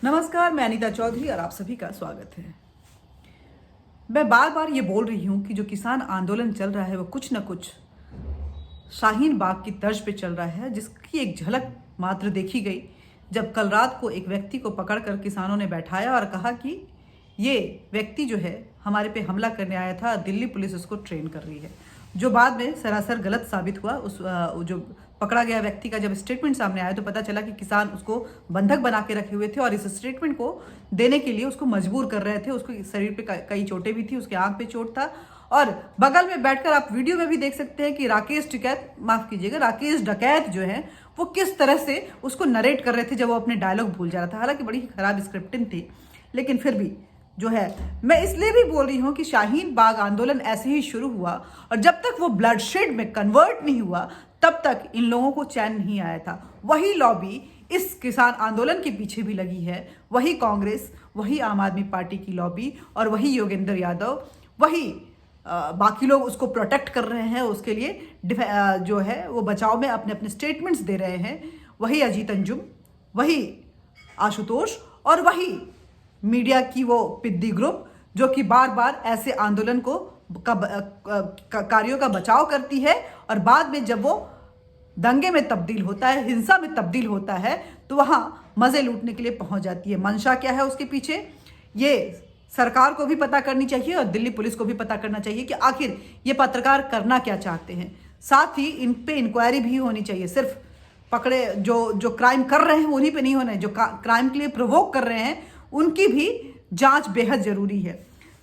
नमस्कार, मैं अनीता चौधरी और आप सभी का स्वागत है। मैं बार बार ये बोल रही हूँ कि जो किसान आंदोलन चल रहा है वो कुछ न कुछ शाहीन बाग की तर्ज पे चल रहा है, जिसकी एक झलक मात्र देखी गई जब कल रात को एक व्यक्ति को पकड़कर किसानों ने बैठाया और कहा कि ये व्यक्ति जो है हमारे पे हमला करने आया था, दिल्ली पुलिस उसको ट्रेन कर रही है, जो बाद में सरासर गलत साबित हुआ। जो पकड़ा गया व्यक्ति का जब स्टेटमेंट सामने आया तो पता चला कि किसान उसको बंधक बना के रखे हुए थे और इस स्टेटमेंट को देने के लिए उसको मजबूर कर रहे थे। उसको शरीर पे कई चोटें भी थी, उसके आंख पे चोट था और बगल में बैठकर आप वीडियो में भी देख सकते हैं कि राकेश डकैत जो है वो किस तरह से उसको नरेट कर रहे थे जब वो अपने डायलॉग भूल जा रहा था। हालांकि बड़ी खराब स्क्रिप्टिंग थी, लेकिन फिर भी जो है मैं इसलिए भी बोल रही हूं कि शाहीन बाग आंदोलन ऐसे ही शुरू हुआ और जब तक वो ब्लडशेड में कन्वर्ट नहीं हुआ तब तक इन लोगों को चैन नहीं आया था। वही लॉबी इस किसान आंदोलन के पीछे भी लगी है, वही कांग्रेस, वही आम आदमी पार्टी की लॉबी और वही योगेंद्र यादव, वही बाकी लोग उसको प्रोटेक्ट कर रहे हैं, उसके लिए जो है वो बचाव में अपने अपने स्टेटमेंट्स दे रहे हैं। वही अजीत अंजुम, वही आशुतोष और वही मीडिया की वो पिद्दी ग्रुप जो कि बार बार ऐसे आंदोलन को कार्यों का बचाव करती है और बाद में जब वो दंगे में तब्दील होता है, हिंसा में तब्दील होता है, तो वहां मजे लूटने के लिए पहुंच जाती है। मंशा क्या है उसके पीछे, ये सरकार को भी पता करनी चाहिए और दिल्ली पुलिस को भी पता करना चाहिए कि आखिर ये पत्रकार करना क्या चाहते हैं। साथ ही इन पे इंक्वायरी भी होनी चाहिए। सिर्फ पकड़े जो क्राइम कर रहे हैं उन्हीं पे नहीं होना है, जो क्राइम के लिए प्रोवोक कर रहे हैं उनकी भी जांच बेहद जरूरी है।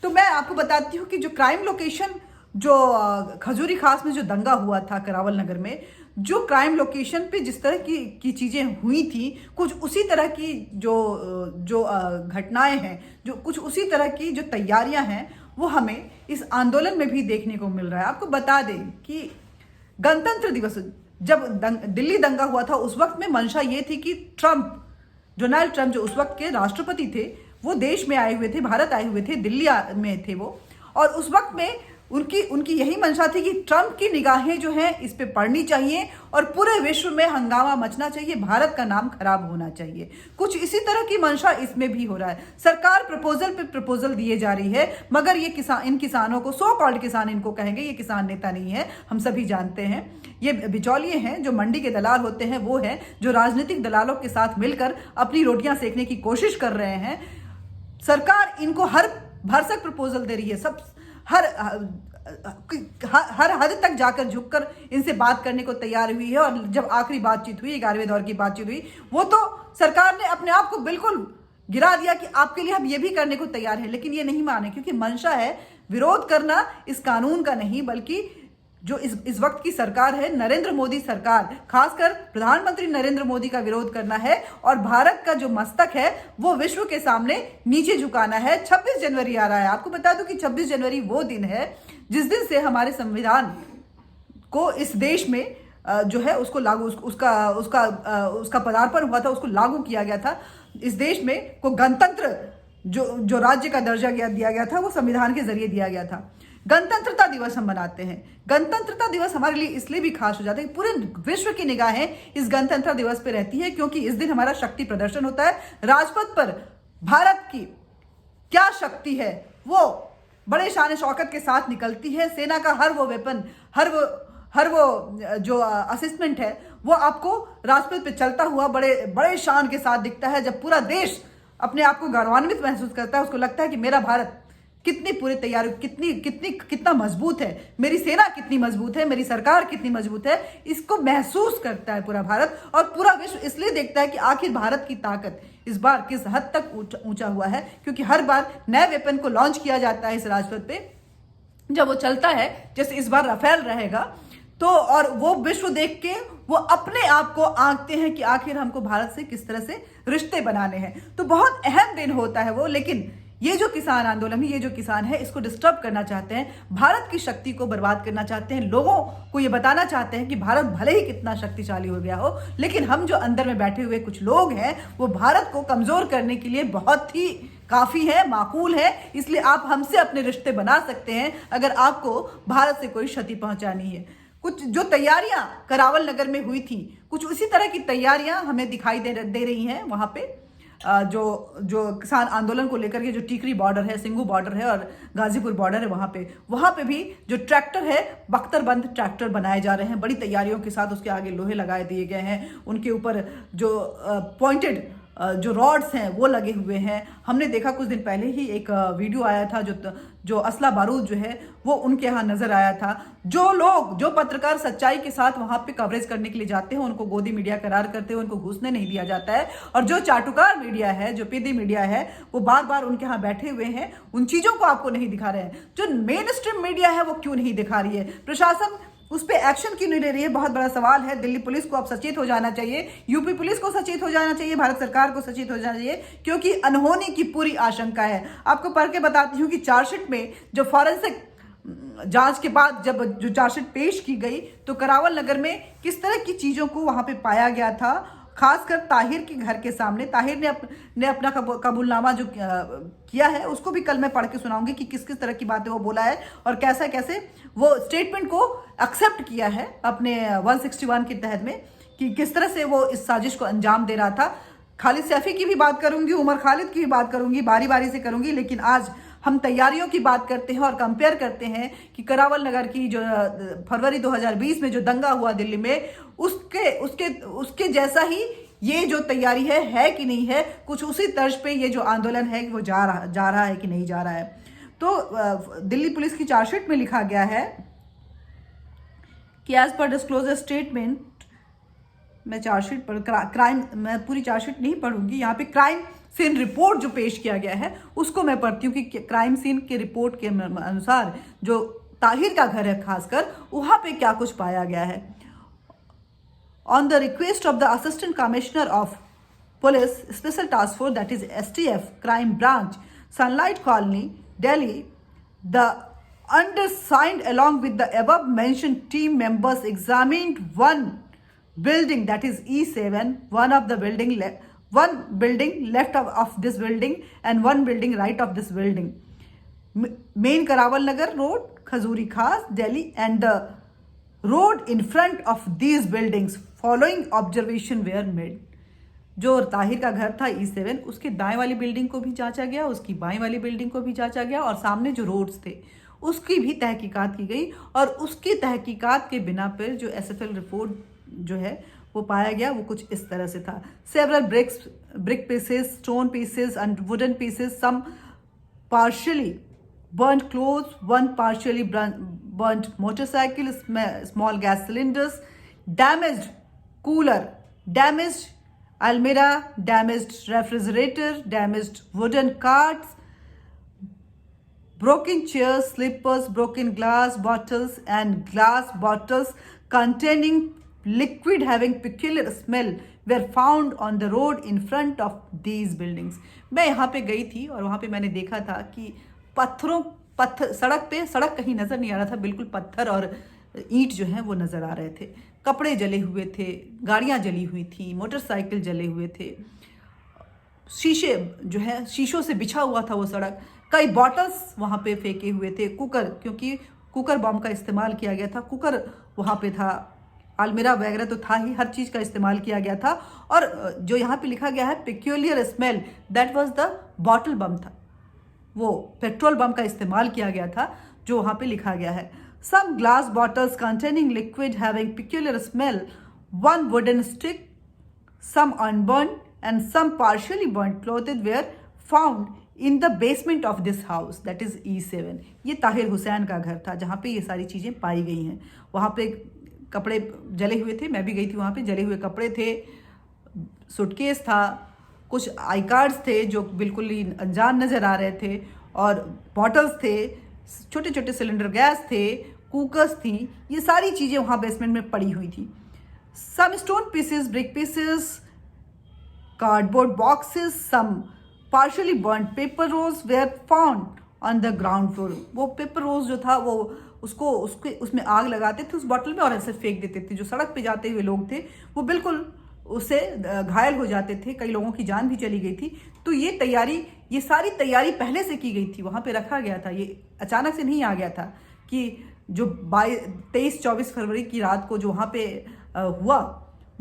तो मैं आपको बताती हूँ कि जो क्राइम लोकेशन जो खजूरी खास में जो दंगा हुआ था करावल नगर में, जो क्राइम लोकेशन पे जिस तरह की चीजें हुई थी, कुछ उसी तरह की जो घटनाएं हैं, जो कुछ उसी तरह की जो तैयारियां हैं वो हमें इस आंदोलन में भी देखने को मिल रहा है। आपको बता दें कि गणतंत्र दिवस जब दिल्ली दंगा हुआ था उस वक्त में मंशा ये थी कि डोनाल्ड ट्रंप जो उस वक्त के राष्ट्रपति थे वो देश में आए हुए थे, भारत आए हुए थे, दिल्ली में थे वो, और उस वक्त में उनकी यही मंशा थी कि ट्रंप की निगाहें जो हैं इस पे पड़नी चाहिए और पूरे विश्व में हंगामा मचना चाहिए, भारत का नाम खराब होना चाहिए। कुछ इसी तरह की मंशा इसमें भी हो रहा है। सरकार प्रपोजल पे प्रपोजल दिए जा रही है, मगर ये इन किसानों को, सो कॉल्ड किसान इनको कहेंगे, ये किसान नेता नहीं है, हम सभी जानते हैं, ये बिचौलिए हैं, जो मंडी के दलाल होते हैं वो हैं, जो राजनीतिक दलालों के साथ मिलकर अपनी रोटियां सेकने की कोशिश कर रहे हैं। सरकार इनको हर भरसक प्रपोजल दे रही है, सब हर हद तक जाकर झुककर इनसे बात करने को तैयार हुई है। और जब आखिरी बातचीत हुई, 11वें दौर की बातचीत हुई, वो तो सरकार ने अपने आप को बिल्कुल गिरा दिया कि आपके लिए हम ये भी करने को तैयार हैं, लेकिन ये नहीं माने, क्योंकि मंशा है विरोध करना इस कानून का नहीं, बल्कि जो इस वक्त की सरकार है, नरेंद्र मोदी सरकार, खासकर प्रधानमंत्री नरेंद्र मोदी का विरोध करना है और भारत का जो मस्तक है वो विश्व के सामने नीचे झुकाना है। 26 जनवरी आ रहा है, आपको बता दूं कि 26 जनवरी वो दिन है जिस दिन से हमारे संविधान को इस देश में जो है उसको लागू उसका पदार्पण हुआ था, उसको लागू किया गया था। इस देश में को गणतंत्र जो राज्य का दर्जा दिया गया था वो संविधान के जरिए दिया गया था। गणतंत्रता दिवस हम मनाते हैं। गणतंत्रता दिवस हमारे लिए इसलिए भी खास हो जाता है कि पूरे विश्व की निगाहें इस गणतंत्र दिवस पे रहती है, क्योंकि इस दिन हमारा शक्ति प्रदर्शन होता है। राजपथ पर भारत की क्या शक्ति है वो बड़े शान शौकत के साथ निकलती है। सेना का हर वो वेपन, हर वो जो असिस्टमेंट है वो आपको राजपथ पे चलता हुआ बड़े बड़े शान के साथ दिखता है। जब पूरा देश अपने आप को गौरवान्वित महसूस करता है, उसको लगता है कि मेरा भारत कितनी पूरी तैयारी, कितना मजबूत है, मेरी सेना कितनी मजबूत है, मेरी सरकार कितनी मजबूत है, इसको महसूस करता है पूरा भारत। और पूरा विश्व इसलिए देखता है कि आखिर भारत की ताकत इस बार किस हद तक ऊंचा हुआ है, क्योंकि हर बार नए वेपन को लॉन्च किया जाता है इस राजपथ पे। जब वो चलता है, जैसे इस बार राफेल रहेगा, तो और वो विश्व देख के वो अपने आप को आंकते हैं कि आखिर हमको भारत से किस तरह से रिश्ते बनाने हैं। तो बहुत अहम दिन होता है वो। लेकिन ये जो किसान आंदोलन है, ये जो किसान है, इसको डिस्टर्ब करना चाहते हैं, भारत की शक्ति को बर्बाद करना चाहते हैं, लोगों को ये बताना चाहते हैं कि भारत भले ही कितना शक्तिशाली हो गया हो, लेकिन हम जो अंदर में बैठे हुए कुछ लोग हैं वो भारत को कमजोर करने के लिए बहुत ही काफी है, माकूल है। इसलिए आप हमसे अपने रिश्ते बना सकते हैं अगर आपको भारत से कोई क्षति पहुंचानी है। कुछ जो तैयारियां करावल नगर में हुई थी, कुछ उसी तरह की तैयारियां हमें दिखाई दे रही हैं वहां पे। जो जो किसान आंदोलन को लेकर के जो टीकरी बॉर्डर है, सिंगू बॉर्डर है और गाजीपुर बॉर्डर है, वहां पे भी जो ट्रैक्टर है बख्तरबंद ट्रैक्टर बनाए जा रहे हैं बड़ी तैयारियों के साथ। उसके आगे लोहे लगाए दिए गए हैं, उनके ऊपर जो पॉइंटेड जो रॉड्स हैं वो लगे हुए हैं। हमने देखा कुछ दिन पहले ही एक वीडियो आया था जो असला बारूद जो है वो उनके यहाँ नजर आया था। जो पत्रकार सच्चाई के साथ वहां पे कवरेज करने के लिए जाते हैं उनको गोदी मीडिया करार करते हैं, उनको घुसने नहीं दिया जाता है। और जो चाटुकार मीडिया है, जो पीदी मीडिया है, वो बार बार उनके यहाँ बैठे हुए हैं, उन चीजों को आपको नहीं दिखा रहे हैं। जो मेन स्ट्रीम मीडिया है वो क्यों नहीं दिखा रही है? प्रशासन उस पर एक्शन क्यों नहीं ले रही है? बहुत बड़ा सवाल है। दिल्ली पुलिस को अब सचेत हो जाना चाहिए, यूपी पुलिस को सचेत हो जाना चाहिए, भारत सरकार को सचेत हो जाना चाहिए, क्योंकि अनहोनी की पूरी आशंका है। आपको पढ़ के बताती हूँ कि चार्जशीट में जो फॉरेंसिक जांच के बाद जब जो चार्जशीट पेश की गई तो करावल नगर में किस तरह की चीजों को वहां पे पाया गया था, खासकर ताहिर के घर के सामने। ताहिर ने अपना कबूलनामा जो किया है उसको भी कल मैं पढ़ के सुनाऊंगी कि किस किस तरह की बातें वो बोला है और कैसे कैसे वो स्टेटमेंट को एक्सेप्ट किया है अपने 161 के तहत में, कि किस तरह से वो इस साजिश को अंजाम दे रहा था। खालिद सैफी की भी बात करूंगी, उमर खालिद की भी बात करूंगी, बारी बारी से करूंगी। लेकिन आज हम तैयारियों की बात करते हैं और कंपेयर करते हैं कि करावल नगर की जो फरवरी 2020 में जो दंगा हुआ दिल्ली में, उसके जैसा ही ये जो तैयारी है कि नहीं है। कुछ उसी तर्ज पे ये जो आंदोलन है वो जा रहा है कि नहीं जा रहा है। तो दिल्ली पुलिस की चार्जशीट में लिखा गया है कि एज पर डिस्क्लोजर स्टेटमेंट, मैं चार्जशीट पर क्राइम, मैं पूरी चार्जशीट नहीं पढ़ूंगी, यहाँ पे क्राइम सीन रिपोर्ट जो पेश किया गया है उसको मैं पढ़ती हूँ कि क्राइम सीन के रिपोर्ट के अनुसार जो ताहिर का घर है खासकर, वहां पे क्या कुछ पाया गया है। On the request of the assistant commissioner of police special task force, that is STF crime branch, sunlight colony, Delhi, the undersigned along with the above mentioned team members examined one building, that is E7, one building left of this building and one building right of this building. Main Karawal Nagar Road, Khazuri Khas, Delhi, and the road in front of these buildings. Following observation were made. जो ताहिर का घर था E7, उसके दाएं वाली building को भी जांचा गया, उसकी बाएं वाली बिल्डिंग को भी जांचा गया और सामने जो रोड्स थे उसकी भी तहकीकात की गई। और उसकी तहकीकात के बिना पर जो SFL रिपोर्ट जो है वो पाया गया वो कुछ इस तरह से था। Several brick pieces, stone pieces and wooden pieces, some partially burnt clothes, one partially burnt motorcycle, small gas cylinders, damaged cooler, damaged almirah, damaged refrigerator, damaged wooden carts, broken chairs, slippers, broken glass bottles and glass bottles containing liquid having peculiar smell were found on the road in front of these buildings. मैं यहाँ पे गई थी और वहाँ पे मैंने देखा था कि पत्थर सड़क कहीं नजर नहीं आ रहा था, बिल्कुल पत्थर और ईंट जो है वो नजर आ रहे थे। कपड़े जले हुए थे, गाड़ियां जली हुई थी, मोटरसाइकिल जले हुए थे, शीशे जो है शीशों से बिछा हुआ था वो सड़क, कई बॉटल्स वहां पे फेंके हुए थे, कुकर, क्योंकि कुकर बम का इस्तेमाल किया गया था, कुकर वहां पे था, अलमीरा वगैरह तो था ही, हर चीज का इस्तेमाल किया गया था। और जो यहाँ पे लिखा गया है peculiar smell, that was the bottle bomb था, वो पेट्रोल बम का इस्तेमाल किया गया था जो वहां पे लिखा गया है। Some glass bottles containing liquid having peculiar smell, one wooden stick, some unburned and some partially burnt clothes were found in the basement of this house, that is E7. ये ताहिर हुसैन का घर था जहाँ पे ये सारी चीज़ें पाई गई हैं। वहाँ पे कपड़े जले हुए थे, मैं भी गई थी वहाँ पे, जले हुए कपड़े थे, सूटकेस था, कुछ आई कार्ड्स थे जो बिल्कुल ही अनजान नज़र आ रहे थे, और बॉटल्स थे, छोटे छोटे सिलेंडर गैस थे, कुकर्स थी, ये सारी चीज़ें वहाँ बेसमेंट में पड़ी हुई थी। Some stone pieces, brick pieces, cardboard boxes, some partially burned paper rolls were found on the ground floor. वो पेपर रोल्स जो था वो उसमें आग लगाते थे उस बॉटल में और ऐसे फेंक देते थे। जो सड़क पे जाते हुए लोग थे वो बिल्कुल उससे घायल हो जाते थे, कई लोगों की जान भी चली गई थी। तो ये सारी तैयारी पहले से की गई थी, वहाँ पे रखा गया था, ये अचानक से नहीं आ गया था कि जो 23-24 फरवरी की रात को जो वहाँ पे हुआ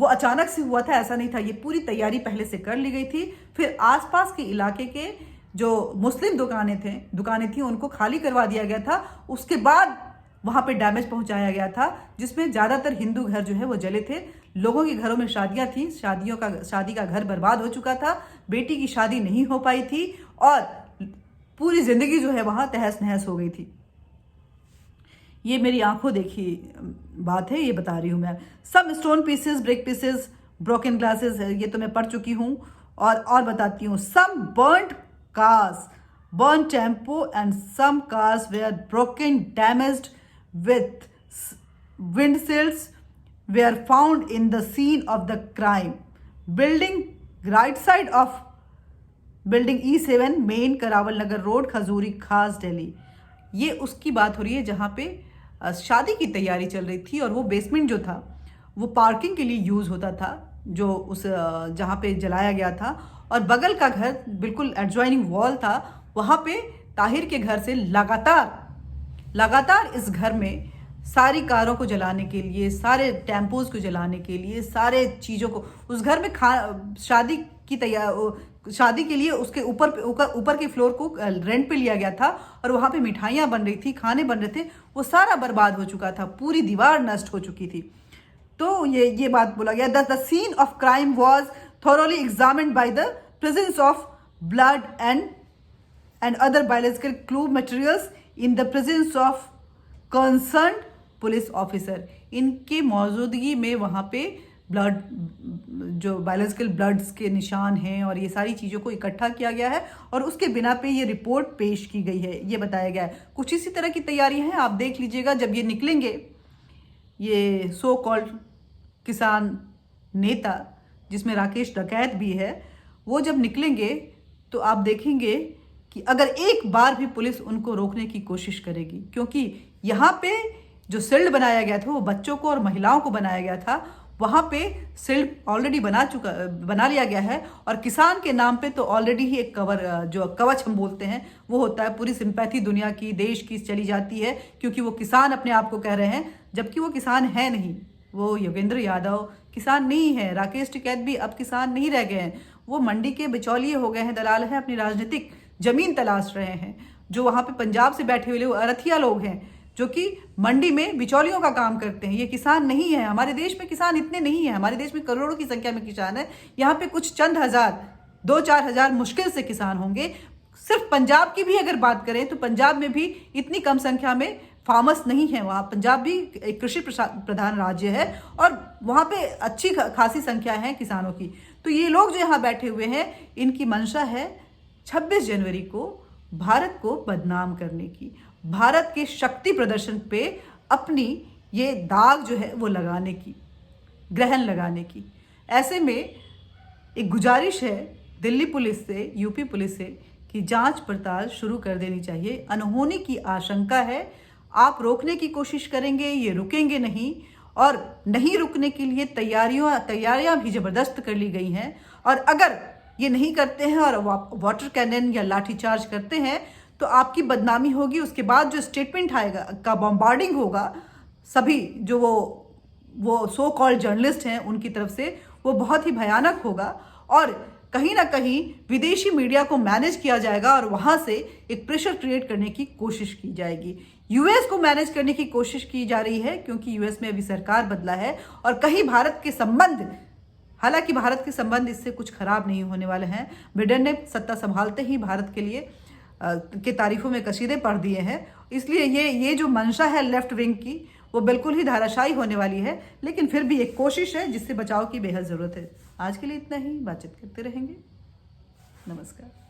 वो अचानक से हुआ था ऐसा नहीं था, ये पूरी तैयारी पहले से कर ली गई थी। फिर आसपास के इलाके के जो मुस्लिम दुकानें थी उनको खाली करवा दिया गया था। उसके बाद वहां पे डैमेज पहुंचाया गया था, जिसमें ज्यादातर हिंदू घर जो है वो जले थे। लोगों के घरों में शादियां थी, शादी का घर बर्बाद हो चुका था, बेटी की शादी नहीं हो पाई थी और पूरी जिंदगी जो है वहां तहस नहस हो गई थी। ये मेरी आंखों देखी बात है, ये बता रही हूं मैं। Some stone pieces, brick pieces, broken glasses, ये तो मैं पढ़ चुकी हूं। और बताती हूँ, some burned cars, burn tempo and some cars were broken, damaged with windshields were found in the scene of the crime. Building right side of building E7 main Karawal Nagar road, Khajuri Khas, Delhi. ये उसकी बात हो रही है जहाँ पे शादी की तैयारी चल रही थी और वो बेसमेंट जो था वो पार्किंग के लिए यूज होता था, जो उस जहाँ पे जलाया गया था। और बगल का घर बिल्कुल एडजॉइनिंग वॉल था, वहाँ पे ताहिर के घर से लगातार इस घर में सारी कारों को जलाने के लिए, सारे टेम्पोज को जलाने के लिए, सारे चीज़ों को उस घर में शादी के लिए उसके ऊपर के फ्लोर को रेंट पे लिया गया था और वहाँ पे मिठाइयाँ बन रही थी, खाने बन रहे थे, वो सारा बर्बाद हो चुका था, पूरी दीवार नष्ट हो चुकी थी। तो ये बात बोला गया, the scene of crime was thoroughly examined by the presence of blood and other biological clue materials in the presence of concern police officer. इनके मौजूदगी में वहाँ पे ब्लड, जो बायोलॉजिकल ब्लड्स के निशान हैं और ये सारी चीज़ों को इकट्ठा किया गया है और उसके बिना पे ये रिपोर्ट पेश की गई है, ये बताया गया है। कुछ इसी तरह की तैयारी है, आप देख लीजिएगा जब ये निकलेंगे, ये सो कॉल्ड किसान नेता जिसमें राकेश डकैत भी है, वो जब निकलेंगे तो आप देखेंगे कि अगर एक बार भी पुलिस उनको रोकने की कोशिश करेगी, क्योंकि यहाँ पे जो शिल्ड बनाया गया था वो बच्चों को और महिलाओं को बनाया गया था, वहाँ पे शिल्ड ऑलरेडी बना लिया गया है और किसान के नाम पे तो ऑलरेडी ही एक जो कवच हम बोलते हैं वो होता है। पूरी सिंपैथी दुनिया की, देश की चली जाती है, क्योंकि वो किसान अपने आप को कह रहे हैं, जबकि वो किसान है नहीं। वो योगेंद्र यादव किसान नहीं है, राकेश टिकैत भी अब किसान नहीं रह गए हैं, वो मंडी के बिचौलिए हो गए हैं, दलाल हैं, अपनी राजनीतिक जमीन तलाश रहे हैं। जो वहाँ पे पंजाब से बैठे हुए अरथिया लोग हैं जो कि मंडी में बिचौलियों का काम करते हैं, ये किसान नहीं है। हमारे देश में किसान इतने नहीं है, हमारे देश में करोड़ों की संख्या में किसान है, यहाँ पे कुछ चंद हजार, 2-4 हजार मुश्किल से किसान होंगे। सिर्फ पंजाब की भी अगर बात करें तो पंजाब में भी इतनी कम संख्या में फार्मर्स नहीं है। वहाँ पंजाब भी एक कृषि प्रधान राज्य है और वहाँ पे अच्छी खासी संख्या है किसानों की। तो ये लोग जो यहाँ बैठे हुए हैं, इनकी मंशा है 26 जनवरी को भारत को बदनाम करने की, भारत के शक्ति प्रदर्शन पे अपनी ये दाग जो है वो लगाने की, ग्रहण लगाने की। ऐसे में एक गुजारिश है दिल्ली पुलिस से, यूपी पुलिस से कि जांच पड़ताल शुरू कर देनी चाहिए। अनहोनी की आशंका है, आप रोकने की कोशिश करेंगे, ये रुकेंगे नहीं, और नहीं रुकने के लिए तैयारियां भी ज़बरदस्त कर ली गई हैं। और अगर ये नहीं करते हैं और वाटर कैनन या लाठीचार्ज करते हैं तो आपकी बदनामी होगी। उसके बाद जो स्टेटमेंट आएगा का बॉम्बार्डिंग होगा सभी जो वो सो कॉल्ड जर्नलिस्ट हैं उनकी तरफ से, वो बहुत ही भयानक होगा और कहीं ना कहीं विदेशी मीडिया को मैनेज किया जाएगा और वहां से एक प्रेशर क्रिएट करने की कोशिश की जाएगी। यूएस को मैनेज करने की कोशिश की जा रही है क्योंकि यूएस में अभी सरकार बदला है और कहीं भारत के संबंध, हालांकि भारत के संबंध इससे कुछ खराब नहीं होने वाले हैं। बिडेन ने सत्ता संभालते ही भारत के लिए के तारीफों में कसीदे पढ़ दिए हैं, इसलिए ये जो मंशा है लेफ्ट विंग की वो बिल्कुल ही धाराशायी होने वाली है। लेकिन फिर भी एक कोशिश है जिससे बचाव की बेहद ज़रूरत है। आज के लिए इतना ही, बातचीत करते रहेंगे। नमस्कार।